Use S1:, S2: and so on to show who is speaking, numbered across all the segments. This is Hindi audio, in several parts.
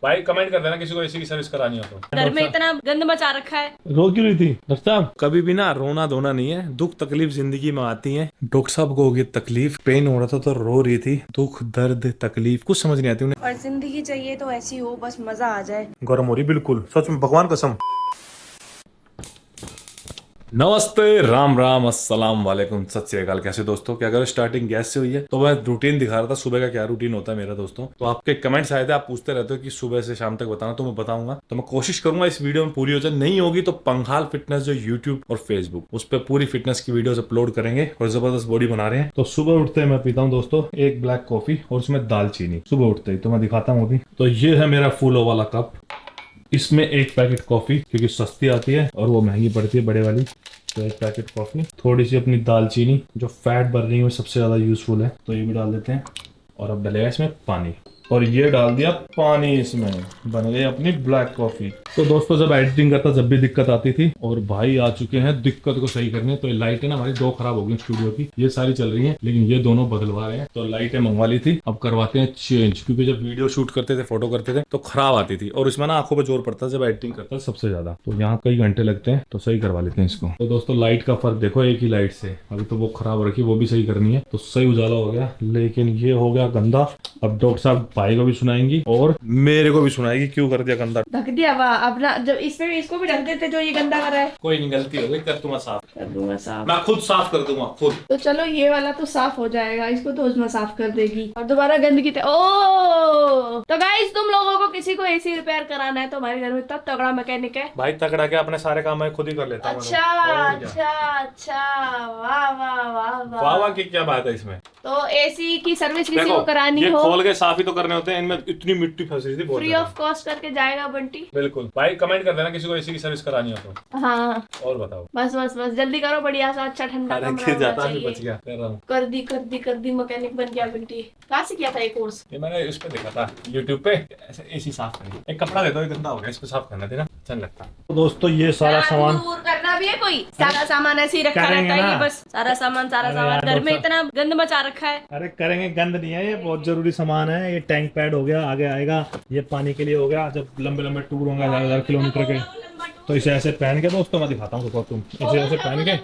S1: भाई कमेंट कर देना किसी को एसी की सर्विस करानी हो तो।
S2: घर में इतना गंद मचा रखा है।
S1: रो क्यों रही थी डॉक्टर साहब? कभी भी ना रोना धोना नहीं है, दुख तकलीफ जिंदगी में आती है। डॉक्टर साहब को होगी तकलीफ, पेन हो रहा था तो रो रही थी। दुख दर्द तकलीफ कुछ समझ नहीं आती उन्हें।
S2: और जिंदगी चाहिए तो ऐसी हो, बस मजा आ जाए।
S1: गर्म हो रही बिल्कुल, सच में भगवान कसम। नमस्ते, राम राम, अस्सलाम वालेकुम, सत श्री अकाल। कैसे दोस्तों? क्या करो, स्टार्टिंग गैस से हुई है तो मैं रूटीन दिखा रहा था सुबह का। क्या रूटीन होता है मेरा दोस्तों? तो आपके कमेंट्स आए थे, आप पूछते रहते हो कि सुबह से शाम तक बताना, तो मैं बताऊंगा। तो मैं कोशिश करूंगा इस वीडियो में पूरी हो जाए। नहीं होगी तो पंघाल फिटनेस जो यूट्यूब और फेसबुक, उस पर पूरी फिटनेस की वीडियोस अपलोड करेंगे और जबरदस्त बॉडी बना रहे हैं। तो सुबह उठते मैं पीता हूँ दोस्तों एक ब्लैक कॉफी और उसमें दालचीनी, सुबह उठते ही। तो मैं दिखाता हूँ अभी। तो ये है मेरा फूलो वाला कप, इसमें एक पैकेट कॉफी, क्योंकि सस्ती आती है और वो महंगी पड़ती है बड़े वाली। तो एक पैकेट कॉफी, थोड़ी सी अपनी दालचीनी जो फैट बर्निंग में सबसे ज्यादा यूजफुल है, तो ये भी डाल देते हैं। और अब डलेगा इसमें पानी, और ये डाल दिया पानी, इसमें बन गई अपनी ब्लैक कॉफी। तो दोस्तों जब एडिटिंग करता जब भी दिक्कत आती थी, और भाई आ चुके हैं दिक्कत को सही करने। तो लाइटें ना हमारी दो खराब हो गई स्टूडियो की, ये सारी चल रही हैं लेकिन ये दोनों बदलवा रहे हैं। तो लाइटें मंगवा ली थी, अब करवाते हैं चेंज, क्योंकि जब वीडियो शूट करते थे, फोटो करते थे तो खराब आती थी, और इसमें ना आंखों पर जोर पड़ता है जब एडिटिंग करता है सबसे ज्यादा। तो यहाँ कई घंटे लगते हैं, तो सही करवा लेते हैं इसको। तो दोस्तों लाइट का फर्क देखो, एक ही लाइट से अभी तो वो खराब रखी, वो भी सही करनी है। तो सही उजाला हो गया, लेकिन ये हो गया गंदा। अब डॉक्टर साहब भाई को भी सुनाएंगी और मेरे को भी सुनाएगी क्यों कर दिया गंदा।
S2: ढक दिया वाह। अब ना जब इसमें भी इसको भी ढक देते जो ये गंदा कर रहा है।
S1: कोई नहीं, गलती हो गई, कर दूंगा साफ,
S2: कर दूंगा साफ।
S1: मैं खुद साफ कर दूंगा खुद।
S2: तो चलो ये वाला तो साफ हो जाएगा, इसको तो उजमा साफ कर देगी और दोबारा गंदगी ओ। तो गाइस तुम लोगों को किसी को एसी रिपेयर कराना है तो हमारे घर में तब तगड़ा मैकेनिक है
S1: भाई। तगड़ा क्या, अपने सारे काम मैं खुद ही कर लेता हूँ।
S2: अच्छा अच्छा अच्छा, वाह वाह वाह
S1: वाह वाह की क्या बात है इसमें?
S2: तो एसी की सर्विस किसी
S1: देखो,
S2: को करानी
S1: ये
S2: हो,
S1: खोल के साफ ही तो करने होते हैं, इनमें इतनी मिट्टी फंसी थी बहुत
S2: फ्री
S1: ज्यादा।
S2: ऑफ कॉस्ट करके जाएगा बंटी।
S1: बिल्कुल भाई, कमेंट कर देना किसी को एसी की सर्विस करानी हो तो।
S2: हाँ
S1: और बताओ।
S2: बस बस बस जल्दी करो, बढ़िया सा अच्छा ठंडा कमरा होना
S1: जाता भी
S2: चाहिए।
S1: बच गया, कर रहा हूँ।
S2: कर दी मैकेनिक बन गया बंटी। कहाँ से किया था ये कोर्स?
S1: ये मैंने इस पे देखा था यूट्यूब पे, ऐसे एसी साफ करनी। एक कपड़ा दे दो, ये गंदा हो गया, इस पे साफ करना देना, अच्छा लगता। तो दोस्तों ये सारा सामान
S2: दूर करना भी है, कोई सारा सामान ऐसे ही रखा
S1: करेंगे
S2: रहता है, ये
S1: ना।
S2: बस सारा सामान
S1: अरे यार,
S2: घर में
S1: दोस्तों।
S2: इतना गंद मचा रखा है।
S1: अरे करेंगे, गंद नहीं है, ये बहुत जरूरी सामान है। ये टैंक पैड हो गया, आगे आएगा। ये पानी के लिए हो गया, जब लंबे लंबे टूर होंगे 1000 किलोमीटर के, तो इसे ऐसे पहन के, दोस्तों मैं दिखाता हूँ तुम, इसे ऐसे पहन के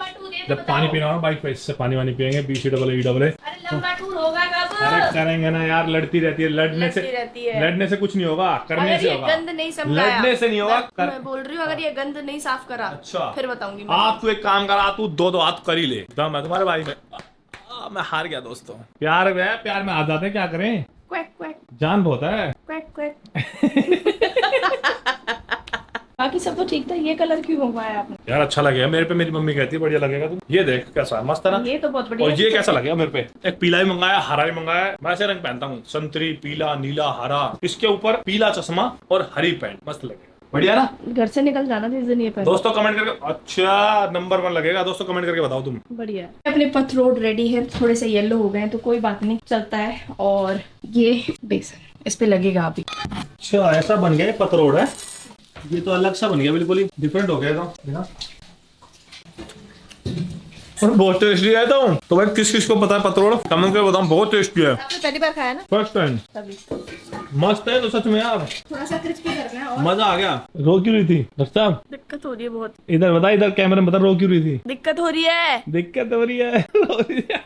S1: जब पानी पीना हो बाइक पे, इससे पानी वानी पियेंगे, BCAA।
S2: अरे लंबा टूर होगा कब?
S1: अरे करेंगे ना यार, लड़ती रहती है, लड़ने से कुछ नहीं होगा, करने से होगा।
S2: गंद नहीं समझाया,
S1: लड़ने से नहीं होगा,
S2: मैं बोल रही हूँ अगर ये गंद नहीं साफ करा
S1: अच्छा
S2: फिर बताऊंगी मैं।
S1: तू एक काम कर, तू दो हाथ कर ही ले, दम है तुम्हारे भाई में। मैं हार गया दोस्तों। प्यार में आ जाते हैं, क्या करें,
S2: क्वैक क्वैक
S1: जान बहुत है।
S2: Quack quack. बाकी सब तो ठीक था, ये कलर क्यों मंगवाया आपने?
S1: यार अच्छा लगेगा मेरे पे, मेरी मम्मी कहती है बढ़िया लगेगा। तुम ये देख कैसा है, मस्त है ना?
S2: ये तो बहुत बढ़िया
S1: और
S2: है।
S1: ये कैसा लगेगा मेरे पे? एक पीला भी मंगाया, हरा भी मंगाया। मैं ऐसे रंग पहनता हूँ, संतरी, पीला, नीला, हरा, इसके ऊपर पीला चश्मा और हरी पैंट, मस्त लगेगा, बढ़िया ना?
S2: घर से निकल जाना जिस दिन ये पहन।
S1: दोस्तों कमेंट करके, अच्छा नंबर 1 लगेगा दोस्तों, कमेंट करके बताओ तुम।
S2: बढ़िया। अपने पथरोड रेडी है, थोड़े से येलो हो गए हैं तो कोई बात नहीं, चलता है। और ये बेसन इस पे लगेगा अभी।
S1: अच्छा ऐसा बन गया पतरोड़ है, ये तो अलग सा बन गया, बिल्कुल ही डिफरेंट हो गया था। और बहुत टेस्टी है तो भाई किस किस को पता है पतरोड़, कमेंट करके बताओ, बहुत टेस्टी है।
S2: आपने पहली बार खाया ना?
S1: First time.
S2: तभी
S1: मस्त है तो सच में यार,
S2: थोड़ा सा क्रिस्पी करना है। और
S1: मजा आ गया। रो क्यों रही थी डॉक्टर साहब?
S2: दिक्कत हो रही है बहुत।
S1: इधर बता, इधर कैमरे में बता, रो क्यों रही थी?
S2: दिक्कत हो रही है।
S1: दिक्कत हो रही है, रो रही है।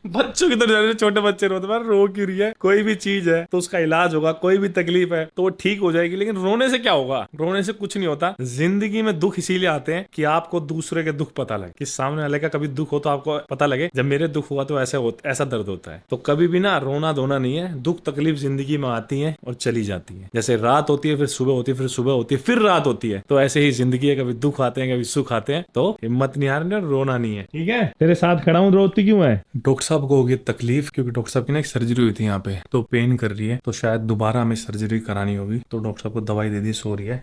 S1: बच्चों की तरह, छोटे बच्चे रोते हैं, रो क्यों रही है? कोई भी चीज है तो उसका इलाज होगा, कोई भी तकलीफ है तो वो ठीक हो जाएगी, लेकिन रोने से क्या होगा? रोने से कुछ नहीं होता। जिंदगी में दुख इसीलिए आते हैं कि आपको दूसरे के दुख पता लगे, कि सामने वाले का कभी दुख हो तो आपको पता लगे, जब मेरे दुख हुआ तो ऐसा दर्द होता है। तो कभी भी ना रोना धोना नहीं है, दुख तकलीफ जिंदगी में आती है और चली जाती है। जैसे रात होती है, फिर सुबह होती है, फिर सुबह होती है, फिर रात होती है, तो ऐसे ही जिंदगी है, कभी दुख आते हैं, कभी सुख आते हैं। तो हिम्मत नहीं हारनी और रोना नहीं है, ठीक है? तेरे साथ खड़ा हूँ, रोती क्यों है? डॉक्टर साहब को होगी तकलीफ, क्योंकि डॉक्टर साहब की ना एक सर्जरी हुई थी यहाँ पे, तो पेन कर रही है, तो शायद दोबारा हमें सर्जरी करानी होगी। तो डॉक्टर साहब को दवाई दे दी, सो रही है।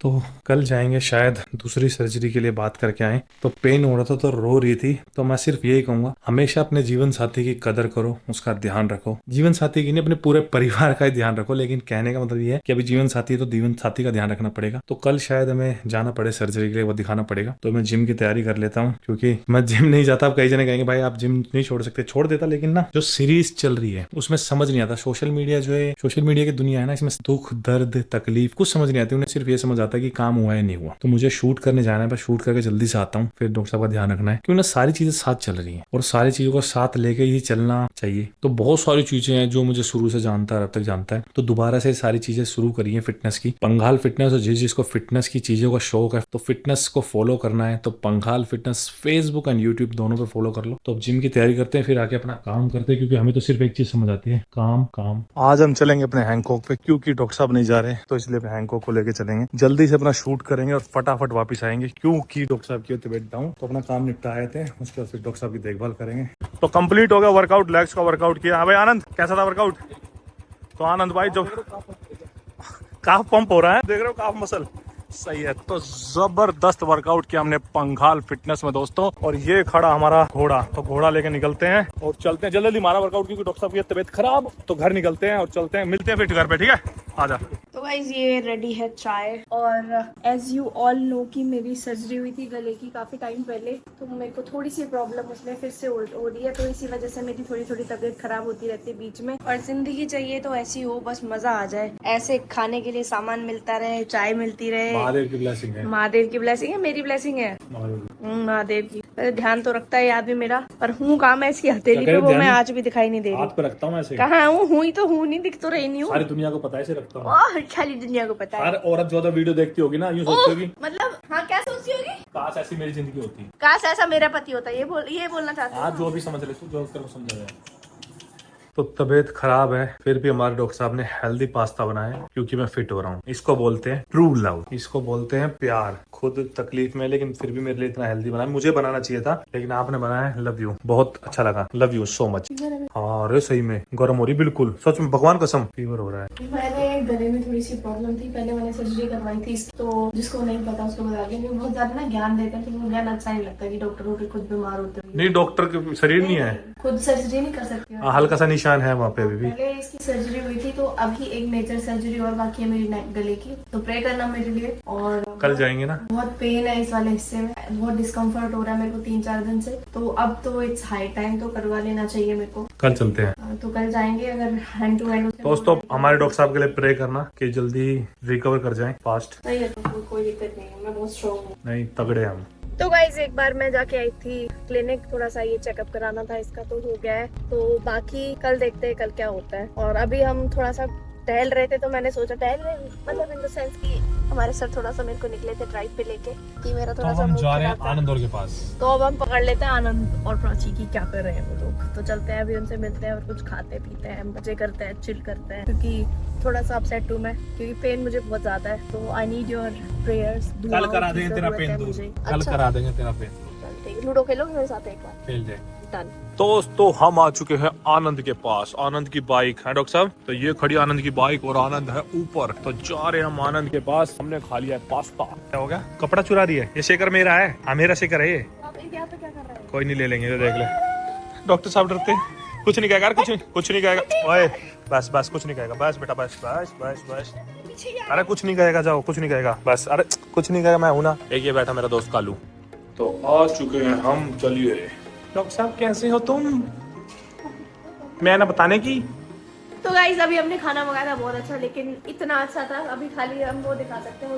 S1: तो कल जाएंगे शायद दूसरी सर्जरी के लिए बात करके आए। तो पेन हो रहा था तो रो रही थी। तो मैं सिर्फ यही कहूंगा, हमेशा अपने जीवन साथी की कदर करो, उसका ध्यान रखो। जीवन साथी की नहीं, अपने पूरे परिवार का ही ध्यान रखो। लेकिन कहने का मतलब ये है कि अभी जीवन साथी है तो जीवन साथी का ध्यान रखना पड़ेगा। तो कल शायद हमें जाना पड़े सर्जरी के लिए, वो दिखाना पड़ेगा। तो मैं जिम की तैयारी कर लेता हूँ, क्योंकि मैं जिम नहीं जाता। अब कई जने कहेंगे भाई आप जिम नहीं छोड़ सकते, छोड़ देता। लेकिन ना जो सीरीज चल रही है उसमें समझ नहीं आता। सोशल मीडिया जो है, सोशल मीडिया की दुनिया है ना, इसमें दुख दर्द तकलीफ कुछ समझ नहीं आती। उन्हें सिर्फ ये समझ आता है कि काम हुआ है नहीं हुआ। तो मुझे शूट करने जाना है, बस शूट करके जल्दी से आता हूँ। फिर डॉक्टर साहब का ध्यान रखना है, क्योंकि ना सारी चीजें साथ चल रही हैं और सारी चीजों को साथ लेके ही चलना चाहिए। तो बहुत सारी चीजें हैं जो मुझे शुरू से जानता है, अब तक जानता है। तो दोबारा से सारी चीजें शुरू करी है फिटनेस की। पंघाल फिटनेस, और जिसको फिटनेस की चीजों का शौक है तो फिटनेस को फॉलो करना है तो Panghal fitness Facebook and YouTube दोनों पे फॉलो कर लो। तो अब जिम की तैयारी करते हैं, फिर आके अपना काम करते हैं, क्योंकि हमें तो सिर्फ एक चीज समझ आती है, काम काम। आज हम चलेंगे अपने हैंकॉक पे, क्योंकि डॉक्टर साहब नहीं जा रहे तो इसलिए हैंकॉक को लेके चलेंगे। जल्दी से अपना शूट करेंगे और फटाफट वापस आएंगे, क्योंकि डॉक्टर साहब की तबीयत डाउन। तो अपना काम निपटा आए थे, उसके बाद फिर डॉक्टर साहब की देखभाल करेंगे। तो कंप्लीट हो गया वर्कआउट, लेग्स का वर्कआउट किया। हाँ भाई आनंद, कैसा था वर्कआउट? तो आनंद भाई जो काफ पंप हो रहा है, देख रहे हो काफ मसल सही है। तो जबरदस्त वर्कआउट किया हमने पंघाल फिटनेस में दोस्तों। और ये खड़ा हमारा घोड़ा, तो घोड़ा लेके निकलते हैं और चलते हैं। जल्दी हमारा वर्कआउट, क्योंकि डॉक्टर साहब की तबीयत खराब। तो घर निकलते हैं और चलते हैं, मिलते हैं फिर घर पे, ठीक है? आजा।
S2: तो गाइज ये रेडी है चाय। और एज यू ऑल नो कि मेरी सर्जरी हुई थी गले की काफी टाइम पहले, तो मेरे को थोड़ी सी प्रॉब्लम उसमें फिर से हो रही है। तो इसी वजह से मेरी थोड़ी थोड़ी तबीयत खराब होती रहती है बीच में। और जिंदगी चाहिए तो ऐसी हो, बस मजा आ जाए, ऐसे खाने के लिए सामान मिलता रहे, चाय मिलती रहे।
S1: महादेव की ब्लेसिंग है,
S2: महादेव की ब्लेसिंग है, मेरी ब्लेसिंग है महादेव की। ध्यान तो रखता है याद भी मेरा, पर हूँ काम ऐसी हथेली पे, वो मैं आज भी दिखाई नहीं दे रही।
S1: हाथ पे रखता हूँ ऐसे।
S2: कहाँ हूँ? हुई तो हूँ नहीं, दिख तो रही नहीं हूँ।
S1: सारी दुनिया को पता है, ऐसे रखता हूँ।
S2: खाली दुनिया को पता है।
S1: हर औरत जो वीडियो देखती होगी ना, यूँ सोचती होगी
S2: मतलब हाँ, क्या सोचती होगी?
S1: काश ऐसी मेरी जिंदगी होती,
S2: काश ऐसा मेरा पति होता। ये बोलना चाहता हूँ।
S1: आज जो भी समझ ले तू, जो तेरे को समझ रहा है। तो तबीयत खराब है, फिर भी हमारे डॉक्टर साहब ने हेल्दी पास्ता बनाया, क्योंकि मैं फिट हो रहा हूँ। इसको बोलते हैं ट्रू लव, इसको बोलते हैं प्यार। खुद तकलीफ में, लेकिन फिर भी मेरे लिए इतना हेल्दी बनाया। मुझे बनाना चाहिए था, लेकिन आपने बनाया। लव यू, बहुत अच्छा लगा, लव यू सो मच। अरे सही में गर्म हो रही, बिल्कुल सच में, भगवान कसम फीवर हो रहा है।
S2: मैंने गले में थोड़ी सी प्रॉब्लम थी, पहले मैंने सर्जरी करवाई थी। तो जिसको नहीं पता उसको बता दें, बहुत ज्यादा ना ज्ञान देते हैं, तो वो ज्ञान अच्छा नहीं लगता कि डॉक्टरों के खुद बीमार होते हैं।
S1: नहीं, डॉक्टर के शरीर नहीं है,
S2: खुद सर्जरी नहीं कर सकती।
S1: हल्का सा निशान है वहाँ पे अभी भी।
S2: पहले इसकी सर्जरी हुई थी, तो अभी एक मेजर सर्जरी और बाकी है मेरी गले की। तो प्रे करना मेरे लिए। और
S1: कल जाएंगे ना।
S2: बहुत पेन है इस वाले हिस्से में, बहुत डिस्कम्फर्ट हो रहा है मेरे को 3-4 दिन से। तो अब तो इट्स हाई टाइम, तो करवा लेना चाहिए मेरे को।
S1: कल चलते हैं।
S2: तो कल जाएंगे, अगर हैंड टू हैंड।
S1: दोस्तों हमारे डॉक्टर साहब के लिए प्रे करना कि जल्दी रिकवर कर जाएं फास्ट।
S2: सही है, तो कोई दिक्कत नहीं है, मैं बहुत स्ट्रॉन्ग हूँ।
S1: नहीं, तगड़े हम।
S2: तो गाइज एक बार मैं जाके आई थी क्लिनिक, थोड़ा सा ये चेकअप कराना था इसका, तो हो गया है। तो बाकी कल देखते हैं कल क्या होता है। और अभी हम थोड़ा सा टहल रहे थे, तो मैंने सोचा टहल रहे, मतलब इन द सेंस कि हमारे सर थोड़ा सा मेरे को निकले थे ड्राइव पे लेके, कि मेरा थोड़ा सा
S1: हम
S2: मूड
S1: जा रहे हैं
S2: खराब था।
S1: आनंद और के पास।
S2: तो अब हम पकड़ लेते हैं आनंद और प्राची की क्या कर रहे हैं वो लोग। तो चलते हैं, अभी उनसे मिलते हैं और कुछ खाते पीते हैं, मजे करते हैं, चिल करते हैं, क्योंकि थोड़ा सा अपसेट हूँ मैं, क्योंकि पेन मुझे बहुत ज्यादा है। तो आई नीड योर प्रेयर्स।
S1: कल करा देंगे तेरा पेन दूर, कल करा देंगे तेरा पेन दूर।
S2: ठीक है, लूडो खेलोगे मेरे साथ एक बार?
S1: खेल जाए।
S2: डन।
S1: दोस्तों हम आ चुके हैं आनंद के पास। आनंद की बाइक है डॉक्टर साहब, तो ये खड़ी आनंद की बाइक और आनंद है ऊपर। तो जा रहे हैं हम आनंद के पास। हमने खा लिया है पास्ता। क्या हो गया? कपड़ा चुरा दिया? ये शेकर मेरा है। हाँ मेरा शेकर है ये।
S2: आप यहाँ पे क्या कर रहे हैं?
S1: कोई नहीं, ले लेंगे, ये देख ले। डॉक्टर साहब डरते, कुछ नहीं कहेगा, कुछ नहीं कहेगा। ओए बस बस, कुछ नहीं कहेगा, बस बेटा बस बस बस बस। अरे कुछ नहीं कहेगा, जाओ, कुछ नहीं कहेगा, बस। अरे कुछ नहीं कहेगा, मैं हूं ना। एक ये बैठा मेरा दोस्त कालू। तो आ चुके हैं हम, चलिए। डॉक्टर साहब कैसे हो तुम? मैं ना बताने की।
S2: तो गाइस अभी हमने खाना मंगाया था बहुत अच्छा, लेकिन इतना अच्छा था। अभी खाली हम वो दिखा सकते हैं,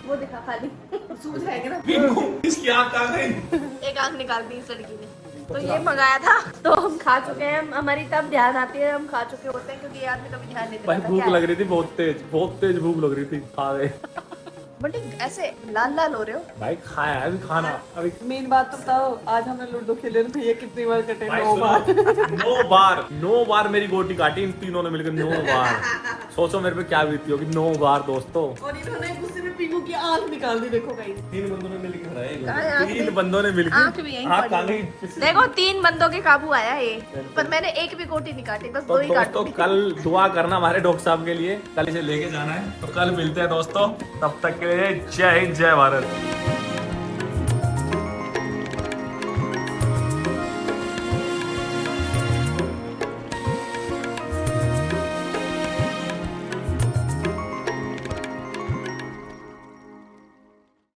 S2: वो दिखा खाली सूझ जाएगा ना।
S1: इसकी आँख कहाँ गई?
S2: एक आंख निकाल दी इस लड़की ने। तो ये मंगाया था, तो हम खा चुके हैं। हमारी तब ध्यान आती है, हम खा चुके होते हैं, क्योंकि ये आदमी कभी ध्यान नहीं देता।
S1: भूख लग रही थी, बहुत तेज भूख लग रही थी, खा गए।
S2: बट ऐसे लाल लाल हो रहे हो
S1: भाई। खाया है अभी खाना। अभी
S3: मेन बात तो बताओ, आज हमने लूडो खेले थे, ये कितनी बार कटे?
S1: 9 बार मेरी गोटी काटी इन तीनों ने मिलकर, 9 बार। सोचो मेरे पे क्या बीती होगी, 9 बार दोस्तों।
S3: और इन्होंने गुस्से में पीकू की आंख निकाल दी, देखो गाइस।
S1: 3 बंदों ने मिलकर
S2: कहाँ है
S1: हराए।
S2: आँख
S1: 3
S2: भी?
S1: बंदों ने मिलकर
S2: आँख भी यहीं पड़ी है। देखो 3 बंदों के काबू आया ये, पर मैंने एक भी गोटी नहीं काटी, बस 2 ही काटी।
S1: दोस्तों कल दुआ करना हमारे डॉक्टर साहब के लिए, कल इसे लेके जाना है। तो कल मिलते हैं दोस्तों, तब तक के के लिए जय हिंद जय भारत।